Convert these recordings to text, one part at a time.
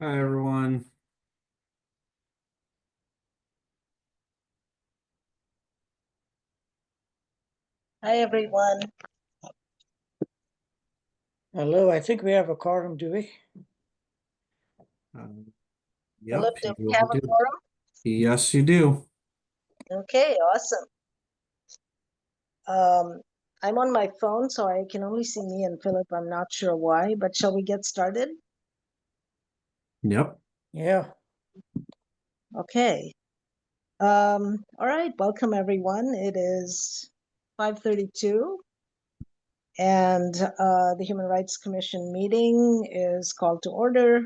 Hi, everyone. Hi, everyone. Hello, I think we have a quorum, do we? Yep, Philip, do we you have all a do. quorum? Yes, you do. Okay, awesome. I'm on my phone, so I can only see me and Philip. I'm not sure why, but shall we get started? Yep. Yeah. Okay. All right, welcome everyone. It is 5:32 and the Human Rights Commission meeting is called to order.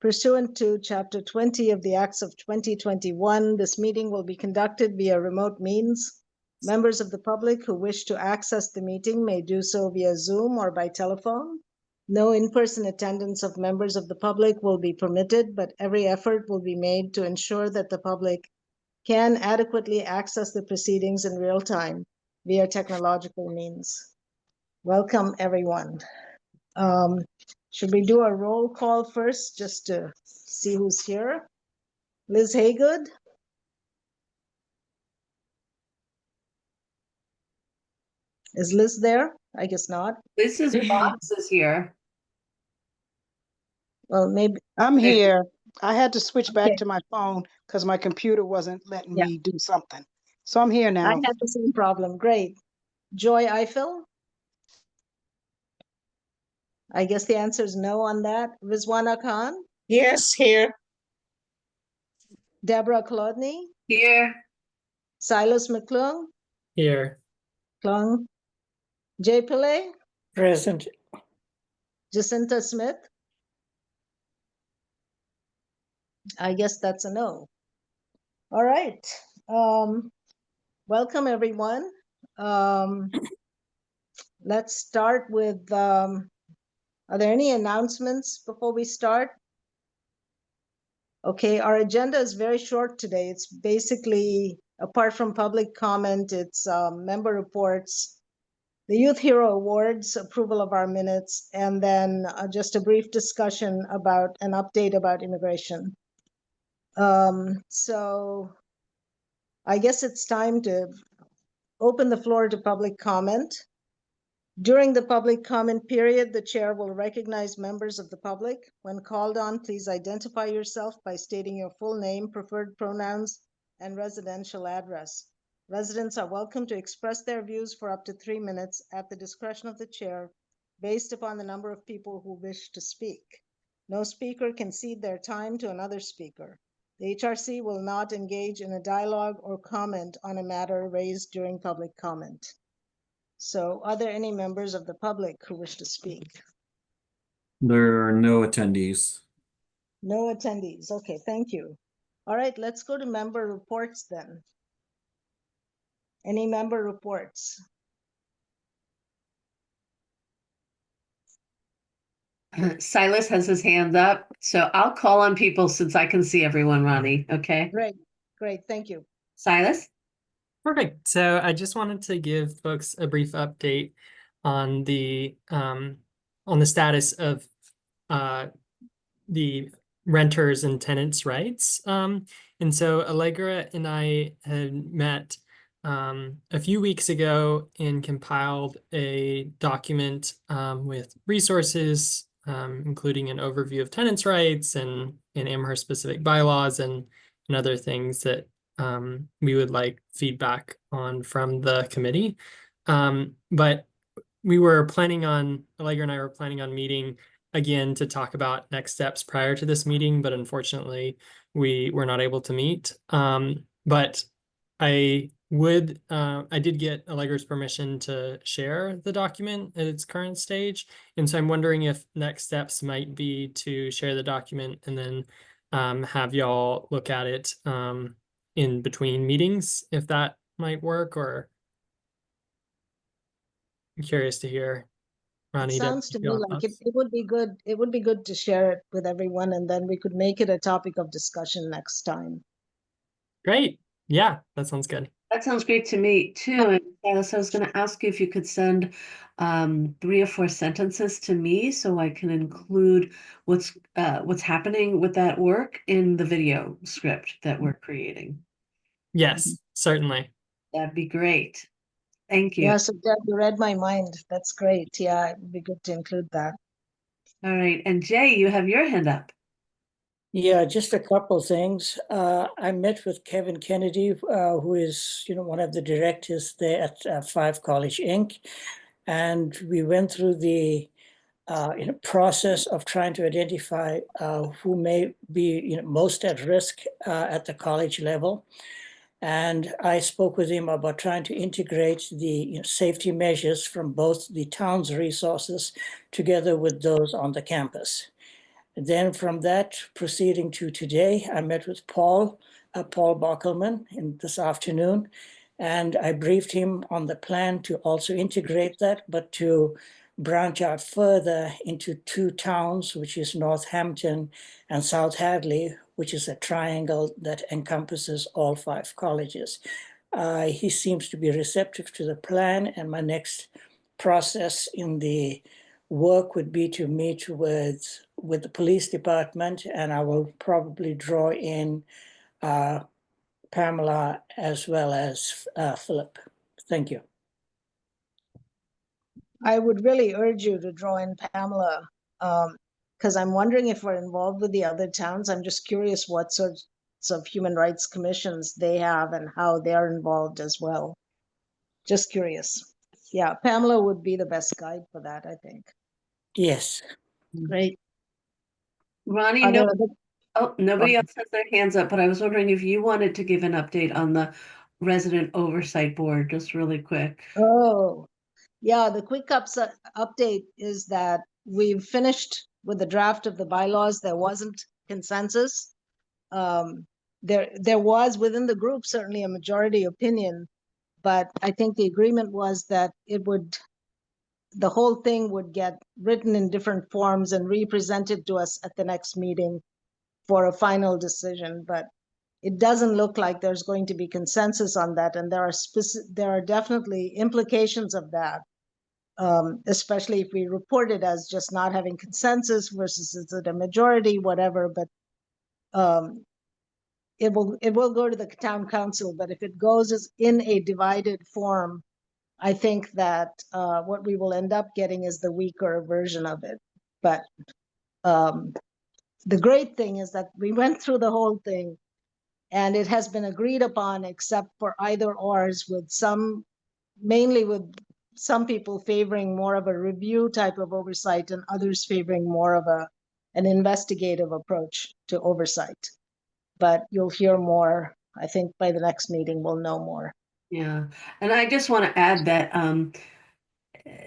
Pursuant to Chapter 20 of the Acts of 2021, this meeting will be conducted via remote means. Members of the public who wish to access the meeting may do so via Zoom or by telephone. No in-person attendance of members of the public will be permitted, but every effort will be made to ensure that the public can adequately access the proceedings in real time via technological means. Welcome, everyone. Should we do a roll call first just to see who's here? Liz Haygood? Is Liz there? I guess not. Liz's box is here. Well, maybe. I'm here. I had to switch back Okay. to my phone because my computer wasn't letting Yeah. me do something. So I'm here I now. had the same problem. Great. Joy Eiffel? I guess the answer is no on that. Rizwana Khan? Yes, here. Deborah Kolodny? Here. Silas McClung? Here. Klung? Jay Pillay? Present. Jacinta Smith? I guess that's a no. All right. Welcome, everyone. Let's start with, are there any announcements before we start? Okay, our agenda is very short today. It's basically, apart from public comment, it's member reports, the Youth Hero Awards, approval of our minutes, and then just a brief discussion about an update about immigration. So I guess it's time to open the floor to public comment. During the public comment period, the chair will recognize members of the public. When called on, please identify yourself by stating your full name, preferred pronouns, and residential address. Residents are welcome to express their views for up to 3 minutes at the discretion of the chair, based upon the number of people who wish to speak. No speaker can cede their time to another speaker. The HRC will not engage in a dialogue or comment on a matter raised during public comment. So are there any members of the public who wish to speak? There are no attendees. No attendees. Okay, thank you. All right, let's go to member reports then. Any member reports? Silas has his hand up, so I'll call on people since I can see everyone, Ronnie. Okay. Great, thank you. Silas? Perfect. So I just wanted to give folks a brief update on the status of the renters and tenants' rights. And so Allegra and I had met a few weeks ago and compiled a document with resources, including an overview of tenants' rights and Amherst specific bylaws and other things that we would like feedback on from the committee. But we were planning on, Allegra and I were planning on meeting again to talk about next steps prior to this meeting, but unfortunately we were not able to meet. But I did get Allegra's permission to share the document at its current stage. And so I'm wondering if next steps might be to share the document and then have y'all look at it in between meetings, if that might work, or I'm curious to hear. Ronnie, It sounds to me like it would be good. It would be good to share it with everyone, and then we could make it a topic of discussion next time. Great. Yeah, that sounds good. That sounds great to me too. And Silas, I was going to ask you if you could send 3 or 4 sentences to me so I can include what's happening with that work in the video script that we're creating. Yes, certainly. That'd be great. Thank you. Yeah, so Deb, you read my mind. That's great. Yeah, it would be good to include that. All right. And Jay, you have your hand up. Yeah, just a couple things. I met with Kevin Kennedy, who is, one of the directors there at Five College Inc. And we went through the process of trying to identify who may be, most at risk at the college level. And I spoke with him about trying to integrate the safety measures from both the town's resources together with those on the campus. Then from that, proceeding to today, I met with Paul Bockelman this afternoon, and I briefed him on the plan to also integrate that, but to branch out further into 2 towns, which is Northampton and South Hadley, which is a triangle that encompasses all 5 colleges. He seems to be receptive to the plan, and my next process in the work would be to meet with the police department, and I will probably draw in Pamela as well as Philip. Thank you. I would really urge you to draw in Pamela, because I'm wondering if we're involved with the other towns. I'm just curious what sorts of human rights commissions they have and how they're involved as well. Just curious. Yeah, Pamela would be the best guide for that, I think. Yes. Great. Ronnie, Are there no, other- nobody else has their hands up, but I was wondering if you wanted to give an update on the resident oversight board, just really quick. Oh, yeah, the quick update is that we've finished with the draft of the bylaws. There wasn't consensus. There was within the group certainly a majority opinion, but I think the agreement was that the whole thing would get written in different forms and represented to us at the next meeting for a final decision. But it doesn't look like there's going to be consensus on that, and there are definitely implications of that, especially if we report it as just not having consensus versus is it a majority, whatever. But it will go to the town council. But if it goes as in a divided form, I think that what we will end up getting is the weaker version of it. But the great thing is that we went through the whole thing, and it has been agreed upon, except for either ors, mainly with some people favoring more of a review type of oversight and others favoring more of an investigative approach to oversight. But you'll hear more. I think by the next meeting, we'll know more. Yeah, and I just want to add that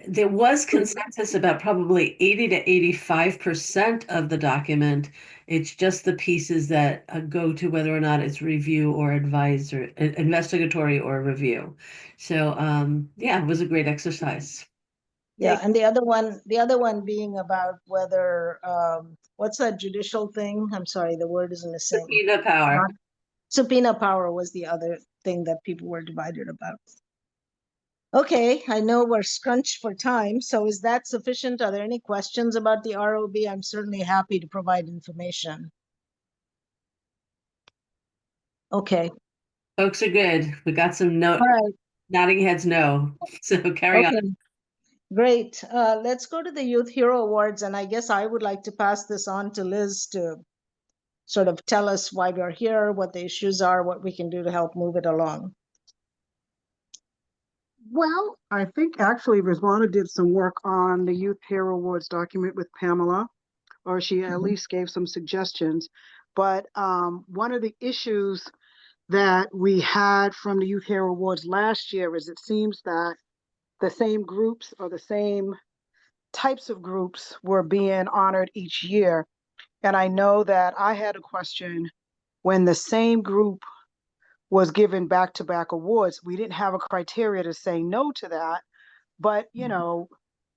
there was consensus about probably 80 to 85% of the document. It's just the pieces that go to whether or not it's review or investigatory or review. So yeah, it was a great exercise. Yeah, and the other one being about whether what's that judicial thing? I'm sorry, the word is missing. Subpoena power. Subpoena power was the other thing that people were divided about. Okay, I know we're scrunched for time, so is that sufficient? Are there any questions about the ROB? I'm certainly happy to provide information. Okay. Folks are good. We got some All right. nodding heads no. So carry on. Okay. Great. Let's go to the Youth Hero Awards, and I guess I would like to pass this on to Liz to sort of tell us why we're here, what the issues are, what we can do to help move it along. Well, I think actually Rizwana did some work on the Youth Hero Awards document with Pamela, or she at least gave some suggestions. But one of the issues that we had from the Youth Hero Awards last year is it seems that the same groups or the same types of groups were being honored each year. And I know that I had a question when the same group was given back-to-back awards. We didn't have a criteria to say no to that, but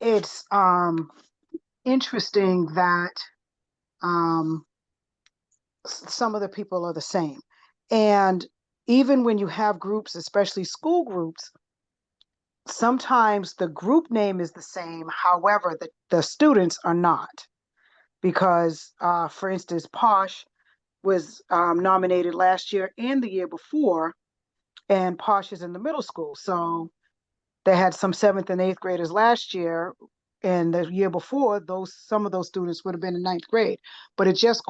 it's interesting that some of the people are the same. And even when you have groups, especially school groups, sometimes the group name is the same. However, the students are not. Because, for instance, Posh was nominated last year and the year before, and Posh is in the middle school. So they had some 7th and 8th graders last year, and the year before, some of those students would have been in 9th grade. But I just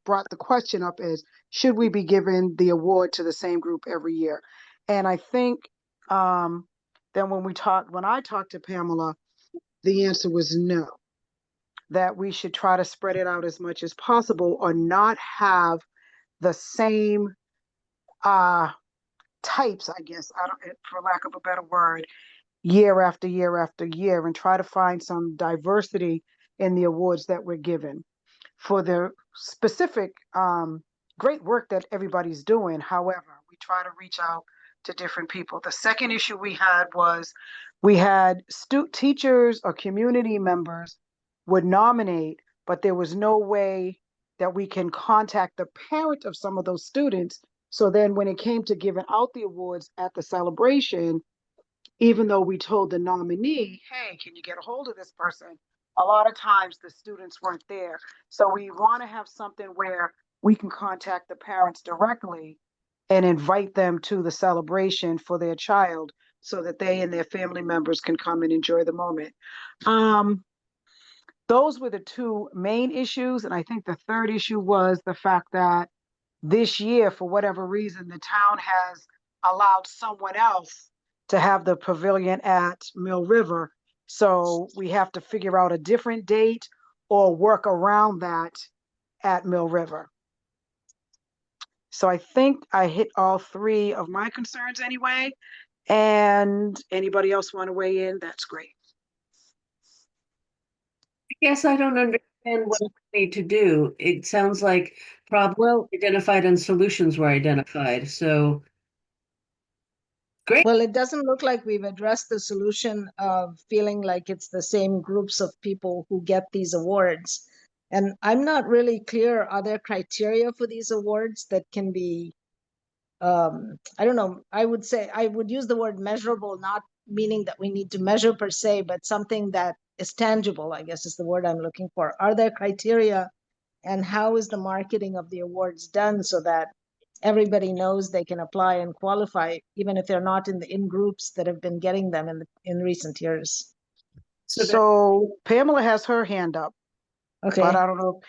brought the question up as, should we be giving the award to the same group every year? And I think then when I talked to Pamela, the answer was no, that we should try to spread it out as much as possible, or not have the same types, I guess, for lack of a better word, year after year after year, and try to find some diversity in the awards that we're given for the specific great work that everybody's doing. However, we try to reach out to different people. The second issue we had was we had teachers or community members would nominate, but there was no way that we can contact the parent of some of those students. So then when it came to giving out the awards at the celebration, even though we told the nominee, hey, can you get a hold of this person? A lot of times the students weren't there. So we want to have something where we can contact the parents directly and invite them to the celebration for their child, so that they and their family members can come and enjoy the moment. Those were the two main issues. And I think the third issue was the fact that this year, for whatever reason, the town has allowed someone else to have the pavilion at Mill River. So we have to figure out a different date or work around that at Mill River. So I think I hit all three of my concerns anyway. And anybody else want to weigh in? That's great. Yes, I don't understand what we need to do. It sounds like problems identified and solutions were identified. So great. Well, it doesn't look like we've addressed the solution of feeling like it's the same groups of people who get these awards. And I'm not really clear, are there criteria for these awards that can be, I don't know, I would say, I would use the word measurable, not meaning that we need to measure per se, but something that is tangible, I guess is the word I'm looking for. Are there criteria, and how is the marketing of the awards done so that everybody knows they can apply and qualify, even if they're not in the in-groups that have been getting them in recent years? So Pamela has her hand up. Okay. But I don't know.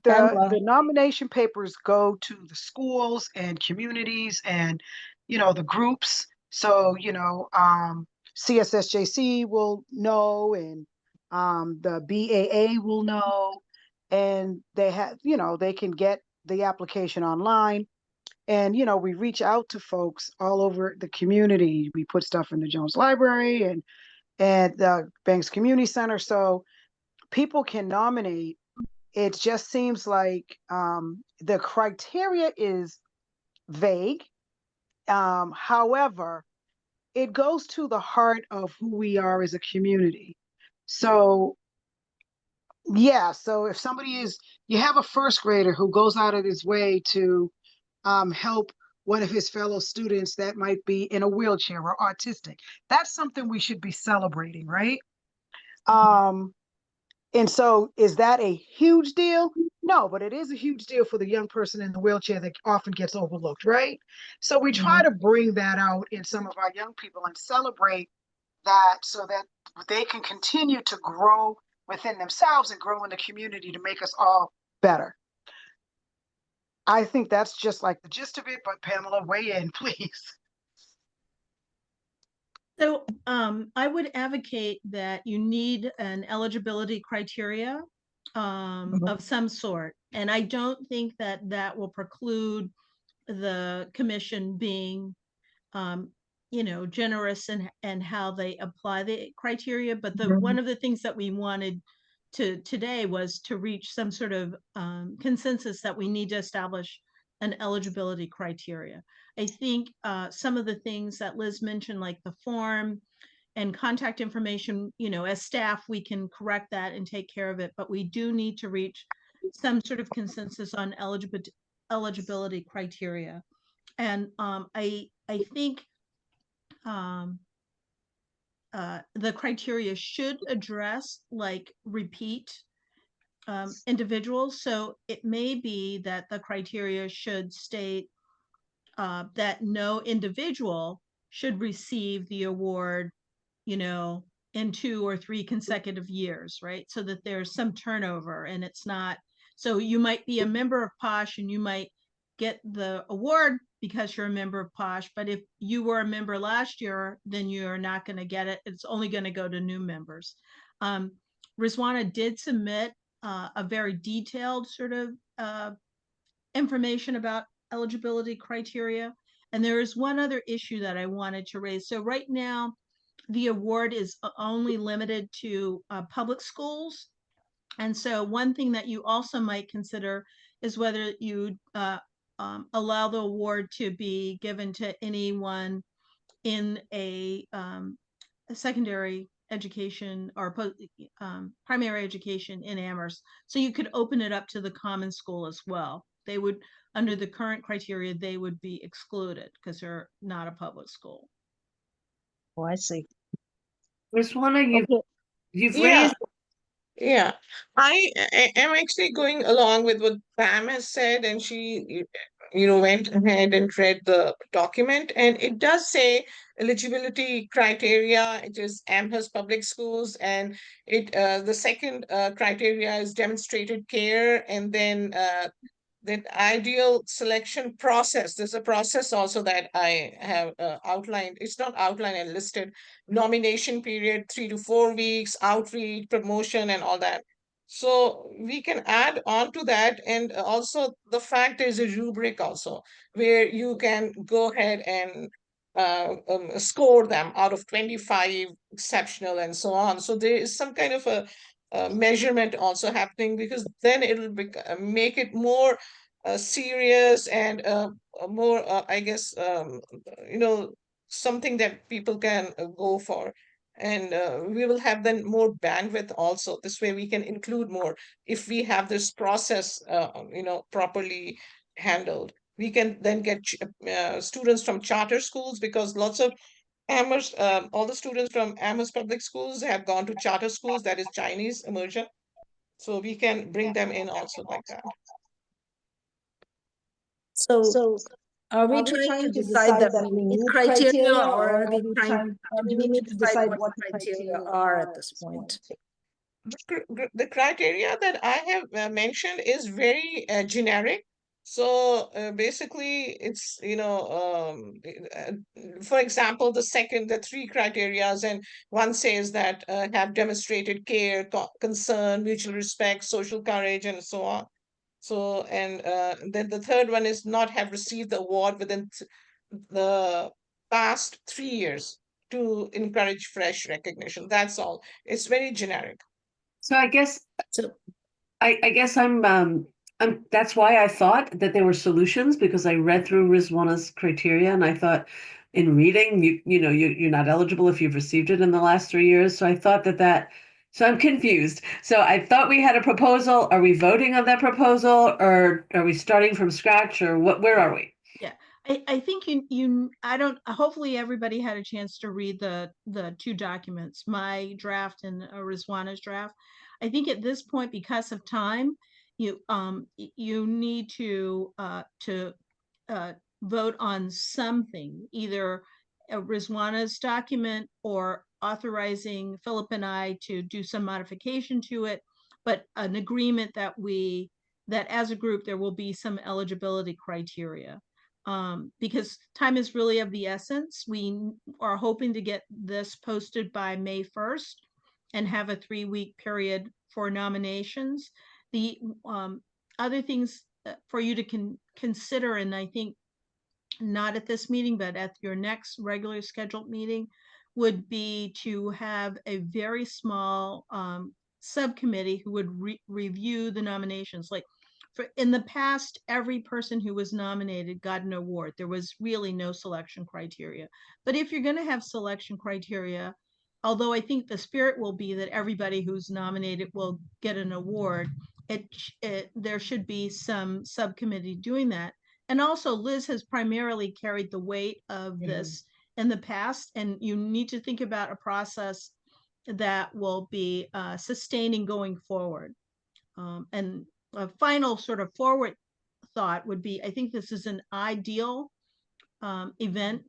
Pamela. The nomination papers go to the schools and communities and, the groups. So, CSSJC will know, and the BAA will know, and they have, they can get the application online. And, we reach out to folks all over the community. We put stuff in the Jones Library and the Banks Community Center. So people can nominate. It just seems like the criteria is vague. However, it goes to the heart of who we are as a community. So, yeah, so if you have a first grader who goes out of his way to help one of his fellow students that might be in a wheelchair or autistic, that's something we should be celebrating, right? And so is that a huge deal? No, but it is a huge deal for the young person in the wheelchair that often gets overlooked, right? So we try to bring that out in some of our young people and celebrate that, so that they can continue to grow within themselves and grow in the community to make us all better. I think that's just like the gist of it, but Pamela, weigh in, please. So I would advocate that you need an eligibility criteria of some sort. And I don't think that that will preclude the commission being, generous and how they apply the criteria. But one of the things that we wanted today was to reach some sort of consensus that we need to establish an eligibility criteria. I think some of the things that Liz mentioned, like the form and contact information, as staff, we can correct that and take care of it, but we do need to reach some sort of consensus on eligibility criteria. And I think the criteria should address like repeat individuals. So it may be that the criteria should state that no individual should receive the award, you know, in 2 or 3 consecutive years, right? So that there's some turnover and it's not, so you might be a member of POSH and you might get the award because you're a member of POSH, but if you were a member last year, then you're not going to get it. It's only going to go to new members. Rizwana did submit a very detailed sort of information about eligibility criteria. And there is one other issue that I wanted to raise. So right now, the award is only limited to public schools. And so one thing that you also might consider is whether you allow the award to be given to anyone in a secondary education or primary education in Amherst. So you could open it up to the common school as well. They would, under the current criteria, they would be excluded because they're not a public school. Oh, I see. Rizwana, you've Yeah. raised Yeah, I am actually going along with what Pam has said, and she, went ahead and read the document, and it does say eligibility criteria. It is Amherst Public Schools, and the second criteria is demonstrated care, and then the ideal selection process. There's a process also that I have outlined. It's not outlined and listed. Nomination period, 3 to 4 weeks, outreach, promotion, and all that. So we can add on to that. And also the fact is a rubric also where you can go ahead and score them out of 25, exceptional, and so on. So there is some kind of a measurement also happening, because then it'll make it more serious and more, I guess, something that people can go for. And we will have then more bandwidth also. This way we can include more if we have this process, properly handled. We can then get students from charter schools, because lots of Amherst, all the students from Amherst Public Schools have gone to charter schools, that is Chinese immersion. So we can bring them in also like that. So Are we trying to decide that we need criteria, or are we do we need to decide what the criteria are at this point? The criteria that I have mentioned is very generic. So basically, it's, for example, the 3 criterias, and one says that have demonstrated care, concern, mutual respect, social courage, and so on. So, and then the third one is not have received the award within the past 3 years to encourage fresh recognition. That's all. It's very generic. So I guess I'm that's why I thought that there were solutions, because I read through Rizwana's criteria and I thought, in reading, you're not eligible if you've received it in the last 3 years. So I thought so I'm confused. So I thought we had a proposal. Are we voting on that proposal, or are we starting from scratch, or where are we? Yeah, I think hopefully everybody had a chance to read the 2 documents, my draft and Rizwana's draft. I think at this point, because of time, you need to vote on something, either Rizwana's document or authorizing Philip and I to do some modification to it, but an agreement that as a group there will be some eligibility criteria. Because time is really of the essence. We are hoping to get this posted by May 1st and have a 3-week period for nominations. The other things for you to consider, and I think not at this meeting, but at your next regular scheduled meeting, would be to have a very small subcommittee who would review the nominations. Like, in the past, every person who was nominated got an award. There was really no selection criteria. But if you're going to have selection criteria, although I think the spirit will be that everybody who's nominated will get an award, there should be some subcommittee doing that. And also Liz has primarily carried the weight of this in the past, and you need to think about a process that will be sustaining going forward. And a final sort of forward thought would be, I think this is an ideal event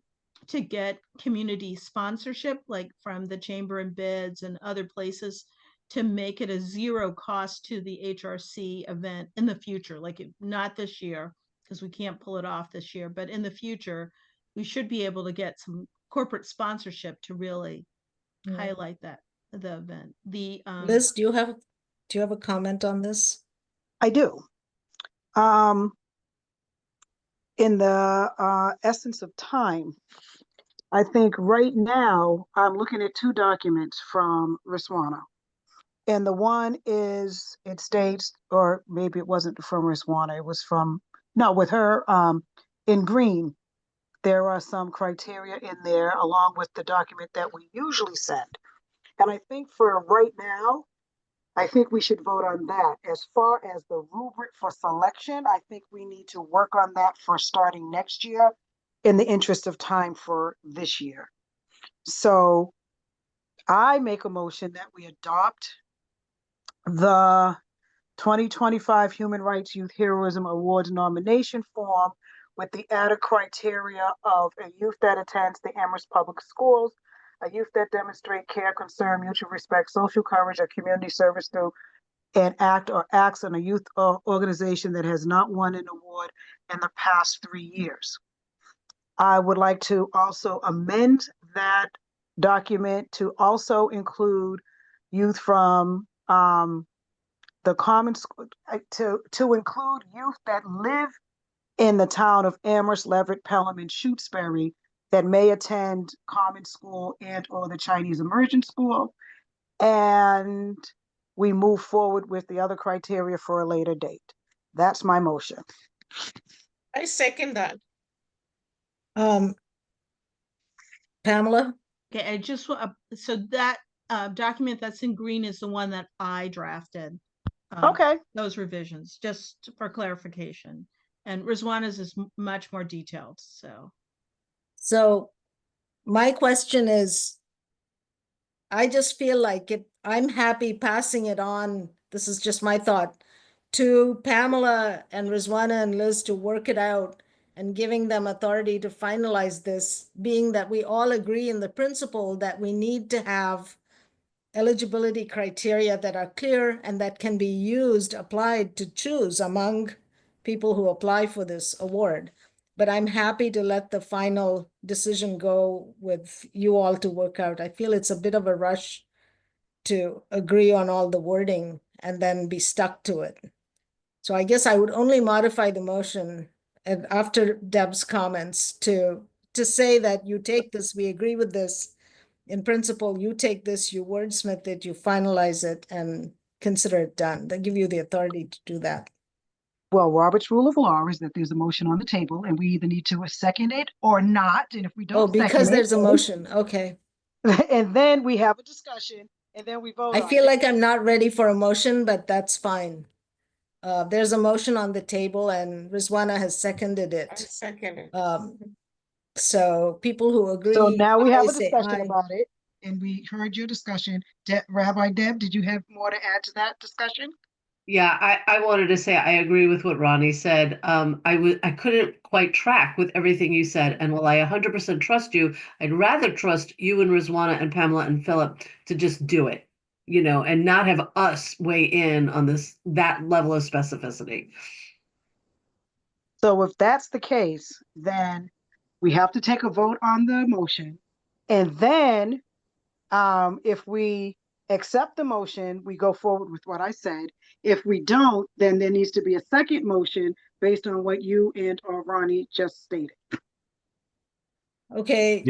to get community sponsorship, like from the Chamber and Bids and other places, to make it a zero cost to the HRC event in the future, like not this year, because we can't pull it off this year, but in the future, we should be able to get some corporate sponsorship to really highlight the event. Liz, do you have a comment on this? I do. In the essence of time, I think right now I'm looking at two documents from Riswana. And the one is, it states, or maybe it wasn't from Riswana, it was from, no, with her, in green, there are some criteria in there along with the document that we usually send. And I think for right now, I think we should vote on that. As far as the rubric for selection, I think we need to work on that for starting next year in the interest of time for this year. So I make a motion that we adopt the 2025 Human Rights Youth Heroism Awards nomination form with the added criteria of a youth that attends the Amherst Public Schools, a youth that demonstrate care, concern, mutual respect, social courage, or community service through an act or acts in a youth organization that has not won an award in the past 3 years. I would like to also amend that document to also include youth from the common school, to include youth that live in the town of Amherst, Leverett, Pelham, and Shutesbury that may attend common school and or the Chinese immersion school. And we move forward with the other criteria for a later date. That's my motion. I second that. Pamela? Okay, I just want, so that document that's in green is the one that I drafted. Okay. Those revisions, just for clarification. And Rizwana's is much more detailed, so. So my question is, I just feel like I'm happy passing it on, this is just my thought, to Pamela and Rizwana and Liz to work it out and giving them authority to finalize this, being that we all agree in the principle that we need to have eligibility criteria that are clear and that can be used, applied to choose among people who apply for this award. But I'm happy to let the final decision go with you all to work out. I feel it's a bit of a rush to agree on all the wording and then be stuck to it. So I guess I would only modify the motion and after Deb's comments to say that you take this, we agree with this. In principle, you take this, you wordsmith it, you finalize it, and consider it done. They give you the authority to do that. Well, Robert's rule of law is that there's a motion on the table and we either need to second it or not. And if we don't because second there's a motion. Okay. and then we have a discussion and then we vote. I feel like I'm not ready for a motion, but that's fine. There's a motion on the table and Rizwana has seconded I it. second it. So people who agree. So now we have a say discussion aye. about it and we heard your discussion. Rabbi Deb, did you have more to add to that discussion? Yeah, I wanted to say I agree with what Ronnie said. I couldn't quite track with everything you said, and while I 100% trust you, I'd rather trust you and Rizwana and Pamela and Philip to just do it, and not have us weigh in on that level of specificity. So if that's the case, then we have to take a vote on the motion. And then if we accept the motion, we go forward with what I said. If we don't, then there needs to be a second motion based on what you and or Ronnie just stated. Okay,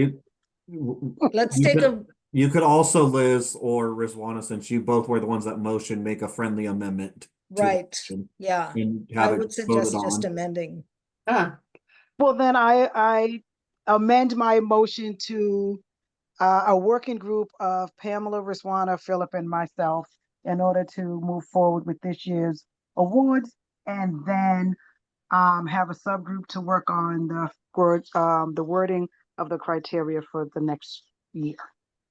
let's You take could- You could also, Liz or Rizwana, since you both were the ones that motion, make a friendly amendment to the right. motion Yeah, and I have would it suggest voted just on. amending. Well, then I amend my motion to a working group of Pamela, Rizwana, Philip, and myself in order to move forward with this year's awards. And then have a subgroup to work on the wording of the criteria for the next year,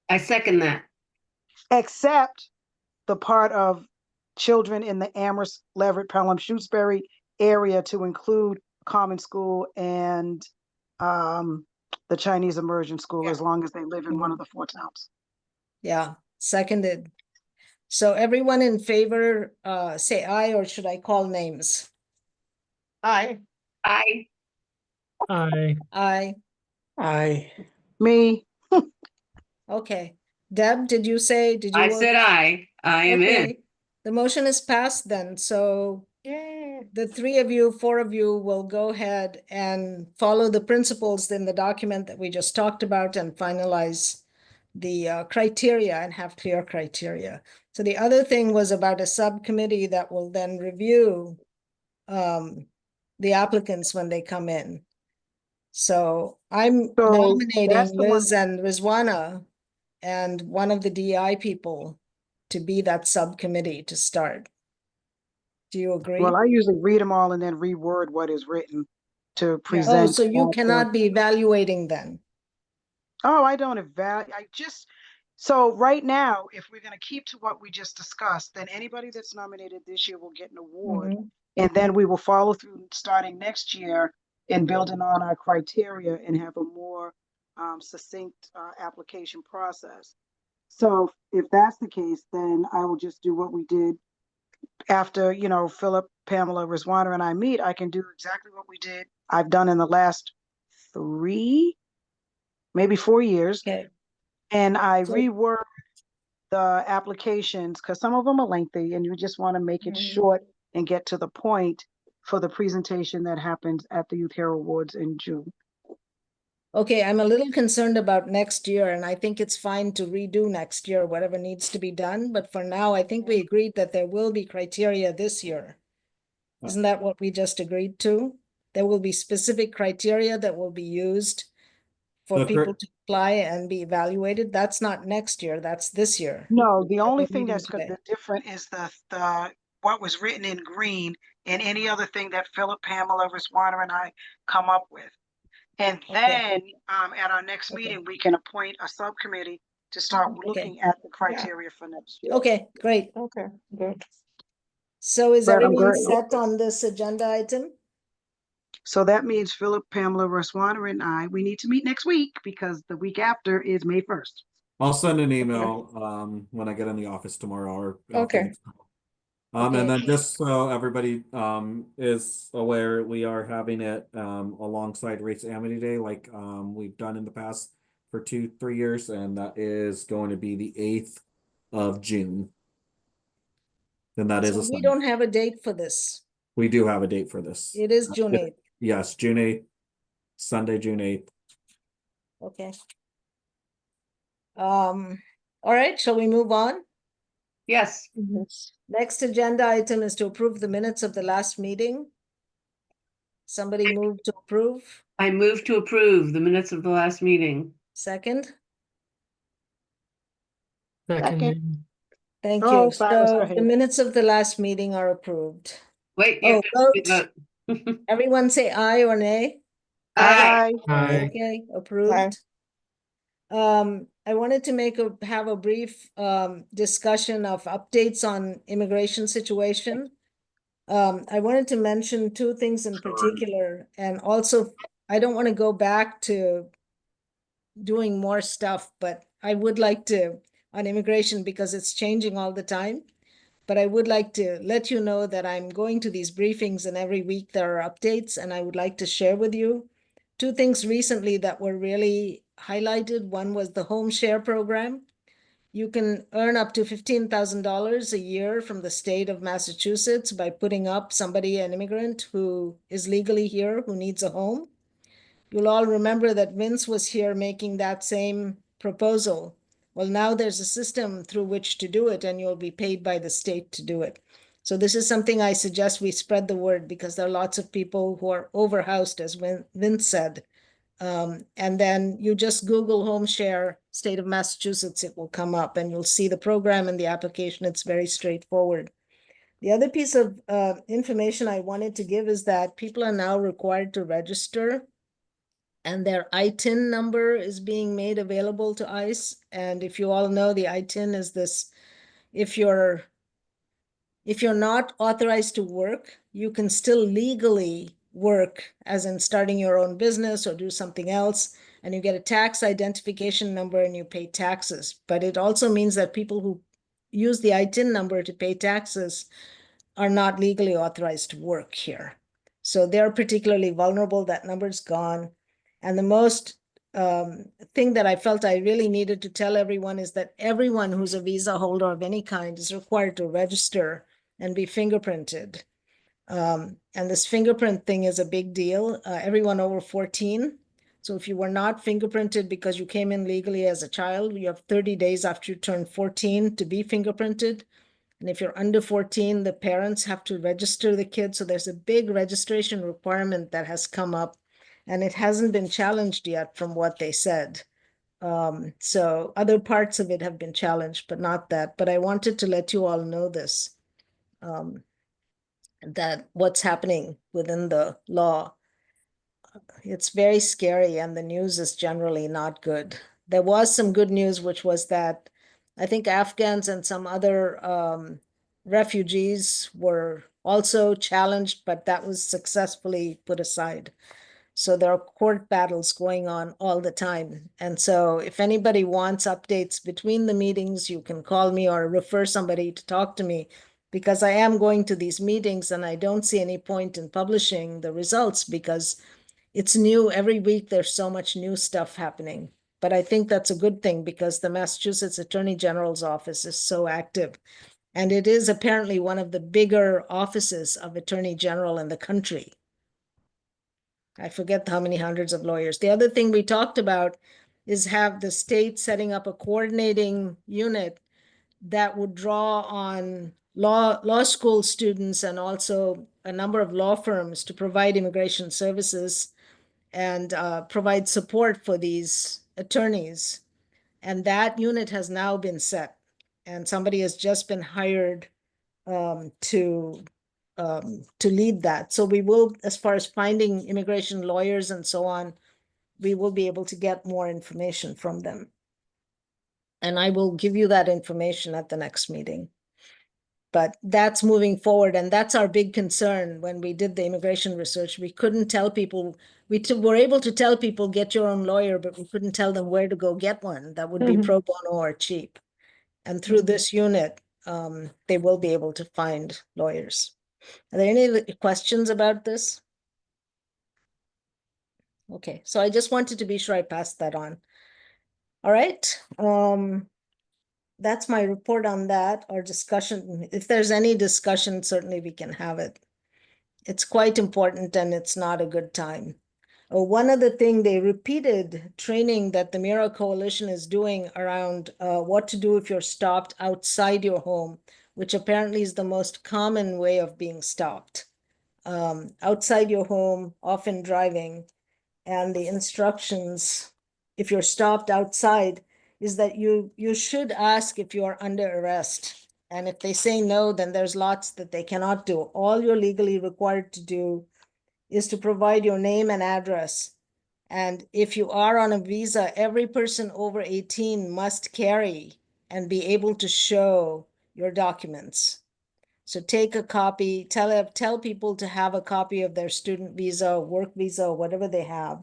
I second that. except the part of children in the Amherst, Leverett, Pelham, Shrewsbury area to include common school and the Chinese immersion school, as long as they live in one of the 4 towns. Yeah, seconded. So everyone in favor, say aye, or should I call names? Aye. I I Aye. I, Me, Okay. Deb, did you say, did you? said I. I am in. Okay. The motion is passed then, so Yay. the 3 of you, 4 of you will go ahead and follow the principles in the document that we just talked about and finalize the criteria and have clear criteria. So the other thing was about a subcommittee that will then review the applicants when they come in. So I'm So that's nominating the one- Liz and Rizwana and one of the DEI people to be that subcommittee to start. Do you agree? well, I usually read them all and then reword what is written to Oh, present. so you at the- cannot be evaluating then? Oh, I don't evaluate. So right now, if we're going to keep to what we just discussed, then anybody that's nominated this year will get an award. Mhm. And then we will follow through starting next year and building on our criteria and have a more succinct application process. So if that's the case, then I will just do what we did after, Philip, Pamela, Rizwana, and I meet. I can do exactly what we did. I've done in the last 3, maybe 4 years. Okay, And I So- reword the applications because some of them are lengthy and you just want to make it Mhm. short and get to the point for the presentation that happens at the Youth Hero Awards in June. okay, I'm a little concerned about next year, and I think it's fine to redo next year, whatever needs to be done, but for now, I think we agreed that there will be criteria this year. Isn't that what we just agreed to? There will be specific criteria that will be used for The people cri- to apply and be evaluated. That's not next year, that's this year. No, the only we're thing meeting that's today. different is the what was written in green and any other thing that Philip, Pamela, Rizwana, and I come up with. And then at our next Okay. meeting, we can appoint a subcommittee to start looking at the criteria for next year. Okay, great. Okay, good. So is But I'm everyone great. set on this agenda item? So that means Philip, Pamela, Rizwana, and I, we need to meet next week because the week after is May 1st. I'll send an email when I get in the office tomorrow or after Okay. this call. And Okay. then just so everybody is aware, we are having it alongside Race Amity Day like we've done in the past for 2-3 years, and that is going to be the 8th of June. And that is So a we Sunday. don't have a date for this. We do have a date for this. It is June 8th. Yes, June 8th, Sunday, June 8th. Okay. All right, shall we move on? Yes. Next agenda item is to approve the minutes of the last meeting. Somebody move to approve. I move to approve the minutes of the last meeting. Second, seconded. thank Oh, you. Cyrus, go So ahead. the minutes of the last meeting are approved. Wait, you have Oh, to vote. vote. Everyone say aye or nay? Aye. Aye. Okay, approved. I wanted to have a brief discussion of updates on immigration situation. I wanted to mention 2 things in particular, and also I don't want to go back to doing more stuff, but I would like to on immigration because it's changing all the time. But I would like to let you know that I'm going to these briefings and every week there are updates, and I would like to share with you 2 things recently that were really highlighted. One was the home share program. You can earn up to $15,000 a year from the state of Massachusetts by putting up somebody, an immigrant who is legally here, who needs a home. You'll all remember that Vince was here making that same proposal. Well, now there's a system through which to do it, and you'll be paid by the state to do it. So this is something I suggest we spread the word because there are lots of people who are overhoused, as Vince said. And then you just Google home share state of Massachusetts, it will come up and you'll see the program and the application. It's very straightforward. The other piece of information I wanted to give is that people are now required to register, and their ITIN number is being made available to ICE. And if you all know, the ITIN is this, if you're not authorized to work, you can still legally work, as in starting your own business or do something else, and you get a tax identification number and you pay taxes. But it also means that people who use the ITIN number to pay taxes are not legally authorized to work here. So they're particularly vulnerable. That number's gone. And the most thing that I felt I really needed to tell everyone is that everyone who's a visa holder of any kind is required to register and be fingerprinted. And this fingerprint thing is a big deal. Everyone over 14. So if you were not fingerprinted because you came in legally as a child, you have 30 days after you turn 14 to be fingerprinted. And if you're under 14, the parents have to register the kid. So there's a big registration requirement that has come up, and it hasn't been challenged yet from what they said. So other parts of it have been challenged, but not that. But I wanted to let you all know this, that what's happening within the law. It's very scary, and the news is generally not good. There was some good news, which was that I think Afghans and some other refugees were also challenged, but that was successfully put aside. So there are court battles going on all the time. And so if anybody wants updates between the meetings, you can call me or refer somebody to talk to me, because I am going to these meetings and I don't see any point in publishing the results because it's new every week. There's so much new stuff happening. But I think that's a good thing because the Massachusetts Attorney General's office is so active. And it is apparently one of the bigger offices of Attorney General in the country. I forget how many hundreds of lawyers. The other thing we talked about is have the state setting up a coordinating unit that would draw on law school students and also a number of law firms to provide immigration services and provide support for these attorneys. And that unit has now been set, and somebody has just been hired to lead that. So we will, as far as finding immigration lawyers and so on, we will be able to get more information from them. And I will give you that information at the next meeting. But that's moving forward, and that's our big concern. When we did the immigration research, we couldn't tell people, were able to tell people, get your own lawyer, but we couldn't tell them where to go get one that would be pro bono or cheap. And through this unit, they will be able to find lawyers. Are there any questions about this? Okay, so I just wanted to be sure I passed that on. All right. That's my report on that, or discussion. If there's any discussion, certainly we can have it. It's quite important, and it's not a good time. One other thing, they repeated training that the Mira Coalition is doing around what to do if you're stopped outside your home, which apparently is the most common way of being stopped. Outside your home, often driving, and the instructions, if you're stopped outside, is that you should ask if you are under arrest. And if they say no, then there's lots that they cannot do. All you're legally required to do is to provide your name and address. And if you are on a visa, every person over 18 must carry and be able to show your documents. So take a copy, tell people to have a copy of their student visa, work visa, or whatever they have.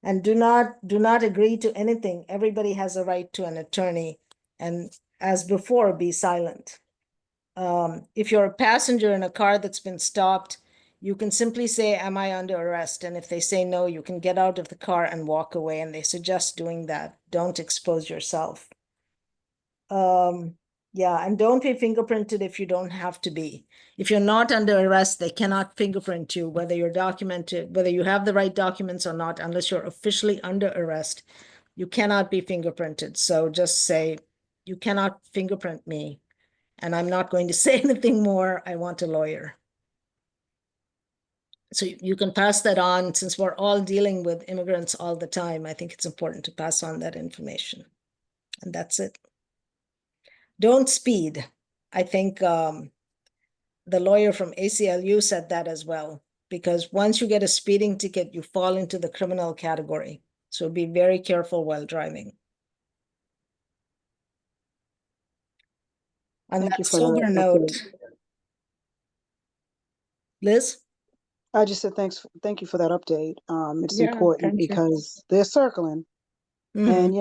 And do not agree to anything. Everybody has a right to an attorney. And as before, be silent. If you're a passenger in a car that's been stopped, you can simply say, am I under arrest? And if they say no, you can get out of the car and walk away. And they suggest doing that. Don't expose yourself. Yeah, and don't be fingerprinted if you don't have to be. If you're not under arrest, they cannot fingerprint you, whether you're documented, whether you have the right documents or not, unless you're officially under arrest. You cannot be fingerprinted. So just say, you cannot fingerprint me, and I'm not going to say anything more. I want a lawyer. So you can pass that on. Since we're all dealing with immigrants all the time, I think it's important to pass on that information. And that's it. Don't speed. I think the lawyer from ACLU said that as well, because once you get a speeding ticket, you fall into the criminal category. So be very careful while driving. On Thank that you for that sober note, update. Liz? I just said thank you for that update. It's Yeah, important thank you. because they're circling, Mhm. and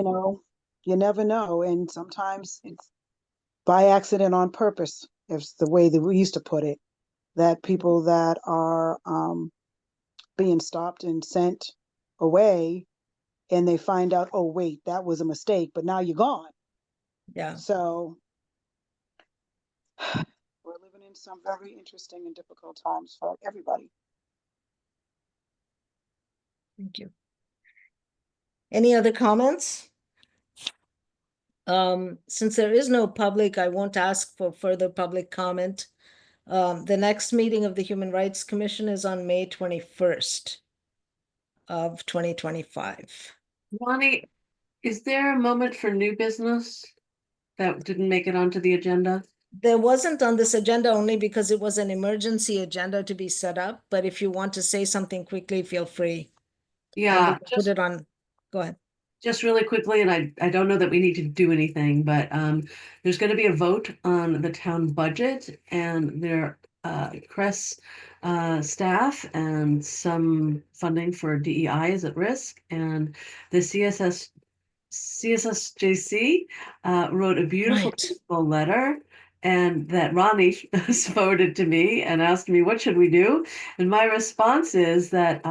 you never know, and sometimes it's by accident on purpose, is the way that we used to put it, that people that are being stopped and sent away, and they find out, oh wait, that was a mistake, but now you're gone. Yeah. So we're living in some very interesting and difficult times for everybody. Thank you. Any other comments? Since there is no public, I won't ask for further public comment. The next meeting of the Human Rights Commission is on May 21st of 2025. Ronnie, is there a moment for new business that didn't make it onto the agenda? There wasn't on this agenda only because it was an emergency agenda to be set up, but if you want to say something quickly, feel free. And we Yeah, can put it on, go ahead. just really quickly, and I don't know that we need to do anything, but there's going to be a vote on the town budget and their CRES staff and some funding for DEI is at risk. And the CSSJC wrote a beautiful, Right. beautiful letter, and that Ronnie forwarded to me and asked me, what should we do? And my response is that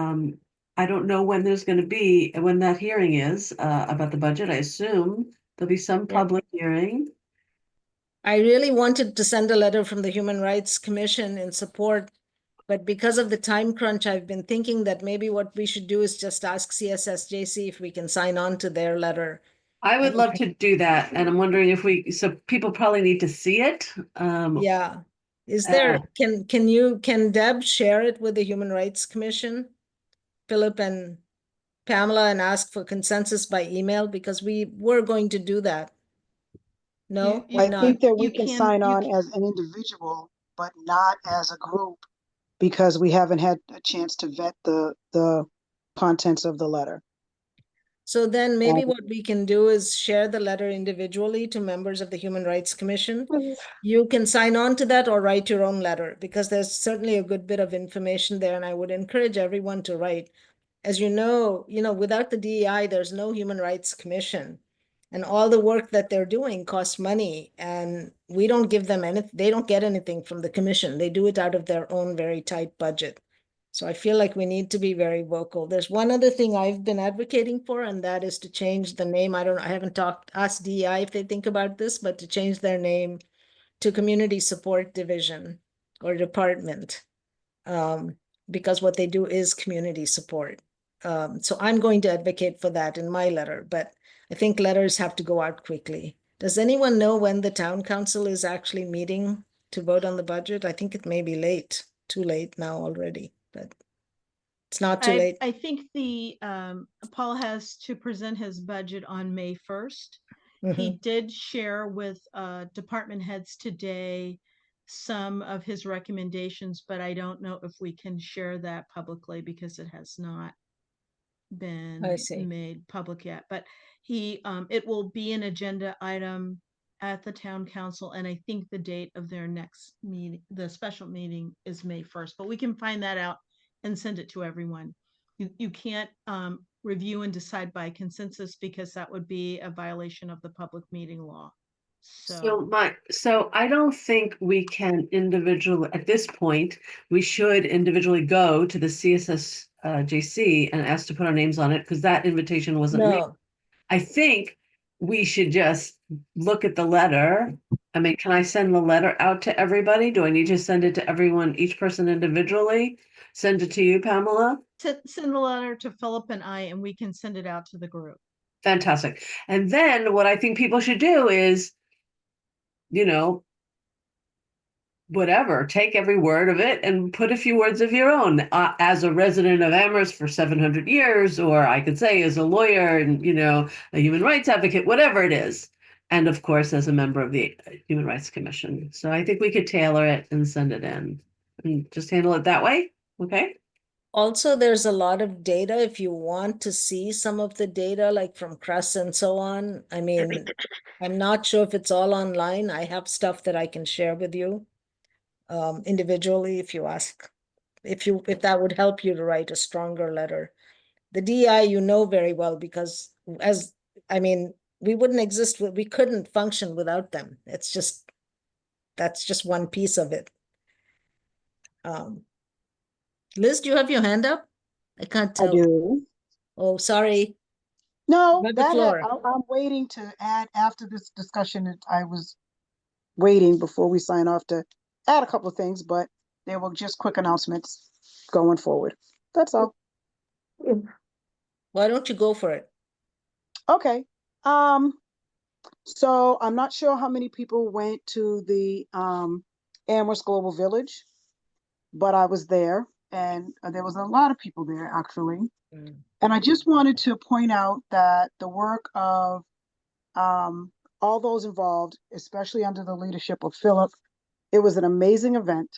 I don't know when when that hearing is about the budget. I assume there'll be some Yeah. public hearing. I really wanted to send a letter from the Human Rights Commission in support, but because of the time crunch, I've been thinking that maybe what we should do is just ask CSSJC if we can sign on to their letter. I would love to do that, and I'm wondering if so people probably need to see it. Yeah. Is there, can Deb share it with the Human Rights Commission? Philip and Pamela, and ask for consensus by email, because we were going to do that. No, You- why I not? think that we you can can- sign you on can- as an individual, but not as a group, because we haven't had a chance to vet the contents of the letter. So then maybe And- what we can do is share the letter individually to members of the Human Rights Commission. You can sign on to that or write your own letter, because there's certainly a good bit of information there, and I would encourage everyone to write. As you know, without the DEI, there's no Human Rights Commission. And all the work that they're doing costs money, and we don't give them anything. They don't get anything from the commission. They do it out of their own very tight budget. So I feel like we need to be very vocal. There's one other thing I've been advocating for, and that is to change the name. I haven't asked DEI if they think about this, but to change their name to Community Support Division or Department, because what they do is community support. So I'm going to advocate for that in my letter, but I think letters have to go out quickly. Does anyone know when the town council is actually meeting to vote on the budget? I think it may be late, too late now already, but it's not too late. I think Paul has to present his budget on May 1st. He Mhm. did share with department heads today some of his recommendations, but I don't know if we can share that publicly because it has not been I see. made public yet. But it will be an agenda item at the town council, and I think the date of their next meeting, the special meeting, is May 1st. But we can find that out and send it to everyone. You can't review and decide by consensus, because that would be a violation of the public meeting law. So So I don't think we can individually, at this point, we should individually go to the CSSJC and ask to put our names on it, because that invitation wasn't made. No, I think we should just look at the letter. I mean, can I send the letter out to everybody? Do I need to send it to everyone, each person individually? Send it to you, Pamela? send the letter to Philip and I, and we can send it out to the group. Fantastic. And then what I think people should do is, whatever, take every word of it and put a few words of your own. As a resident of Amherst for 700 years, or I could say as a lawyer and, a human rights advocate, whatever it is, and of course, as a member of the Human Rights Commission. So I think we could tailor it and send it in and just handle it that way. Okay. Also, there's a lot of data. If you want to see some of the data, like from CREST and so on, I mean, I'm not sure if it's all online. I have stuff that I can share with you individually if you ask, if that would help you to write a stronger letter. The DI, you know very well, because I mean, we wouldn't exist, we couldn't function without them. That's just one piece of it. Liz, do you have your hand up? I can't I tell. do. Oh, sorry. No, You have the that floor. I'm waiting to add after this discussion. I was waiting before we sign off to add a couple of things, but they were just quick announcements going forward. That's all. Why don't you go for it? Okay. So I'm not sure how many people went to the Amherst Global Village, but I was there, and there was a lot of people there actually. Mm. And I just wanted to point out that the work of all those involved, especially under the leadership of Philip, it was an amazing event,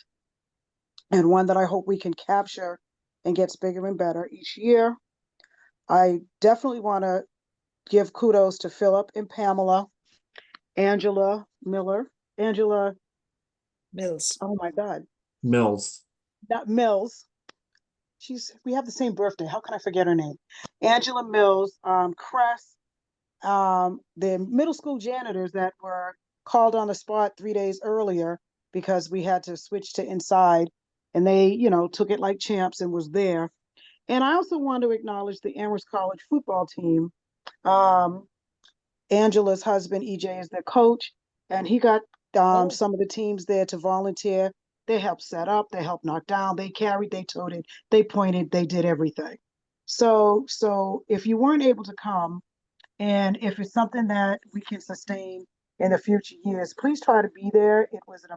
and one that I hope we can capture and gets bigger and better each year. I definitely want to give kudos to Philip and Pamela, Angela Mills. Oh my God, Mills. not Mills. We have the same birthday. How can I forget her name? Angela Mills, Cress, the middle school janitors that were called on the spot 3 days earlier because we had to switch to inside, and they, took it like champs and was there. And I also want to acknowledge the Amherst College football team. Angela's husband, EJ, is their coach, and he got some of the teams there to volunteer. They helped set up, they helped knock down, they carried, they toted, they pointed, they did everything. So if you weren't able to come, and if it's something that we can sustain in the future years, please try to be there. It was an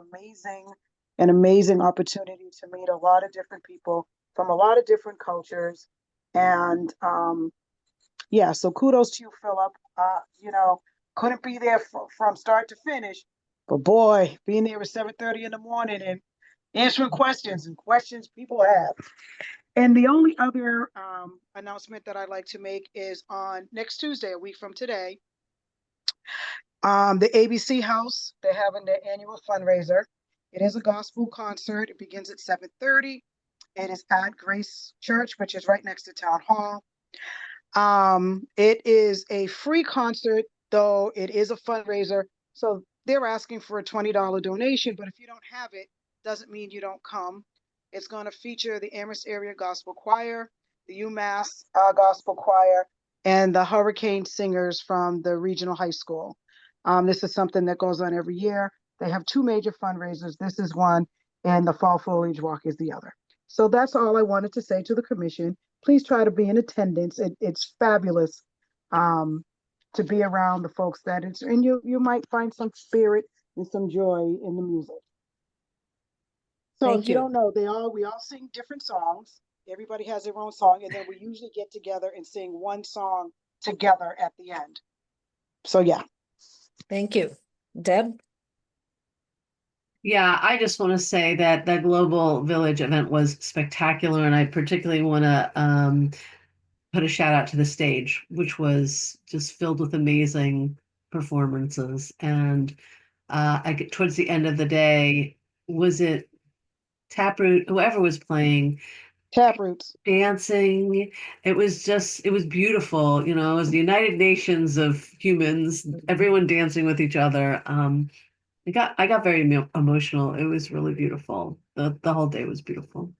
amazing opportunity to meet a lot of different people from a lot of different cultures. And yeah, so kudos to you, Philip. Couldn't be there from start to finish, but boy, being there at 7:30 in the morning and answering questions people have. And the only other announcement that I'd like to make is on next Tuesday, a week from today, the ABC House, they're having their annual fundraiser. It is a gospel concert. It begins at 7:30. It is at Grace Church, which is right next to Town Hall. It is a free concert, though it is a fundraiser. So they're asking for a $20 donation, but if you don't have it, doesn't mean you don't come. It's going to feature the Amherst Area Gospel Choir, the UMass Gospel Choir, and the Hurricane Singers from the regional high school. This is something that goes on every year. They have two major fundraisers. This is one, and the Fall Foliage Walk is the other. So that's all I wanted to say to the commission. Please try to be in attendance. It's fabulous to be around the folks and you might find some spirit and some joy in the music. So Thank if you you. don't know, we all sing different songs. Everybody has their own song, and then we usually get together and sing one song together at the end. So yeah. Thank you. Deb? Yeah, I just want to say that the Global Village event was spectacular, and I particularly want to put a shout out to the stage, which was just filled with amazing performances. And towards the end of the day, was it Taproot, whoever was playing, Taproots. dancing? It was beautiful. It was the United Nations of humans, everyone dancing with each other. I got very emotional. It was really beautiful. The whole day was beautiful.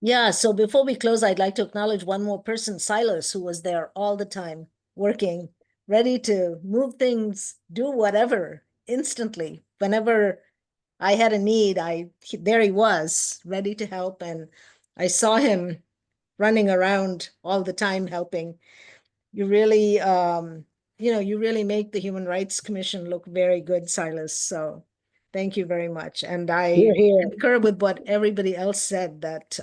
Yeah, so before we close, I'd like to acknowledge one more person, Silas, who was there all the time, working, ready to move things, do whatever, instantly. Whenever I had a need, there he was, ready to help. And I saw him running around all the time helping. You really, you really make the Human Rights Commission look very good, Silas. So thank you very much. And I Here. concur with what everybody else said, that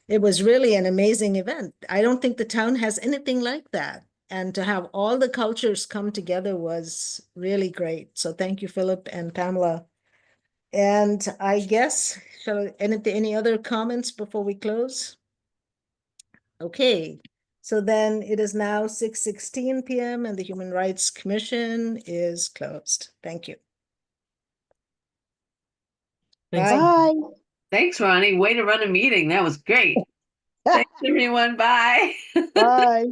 it was really an amazing event. I don't think the town has anything like that. and to have all the cultures come together was really great. So thank you, Philip and Pamela. And I guess, any other comments before we close? Okay, so then it is now 6:16 p.m. and the Human Rights Commission is closed. Thank you. Thanks. Bye. Bye. Thanks, Ronnie. Way to run a meeting. That was great. Thanks, everyone. Bye. Bye.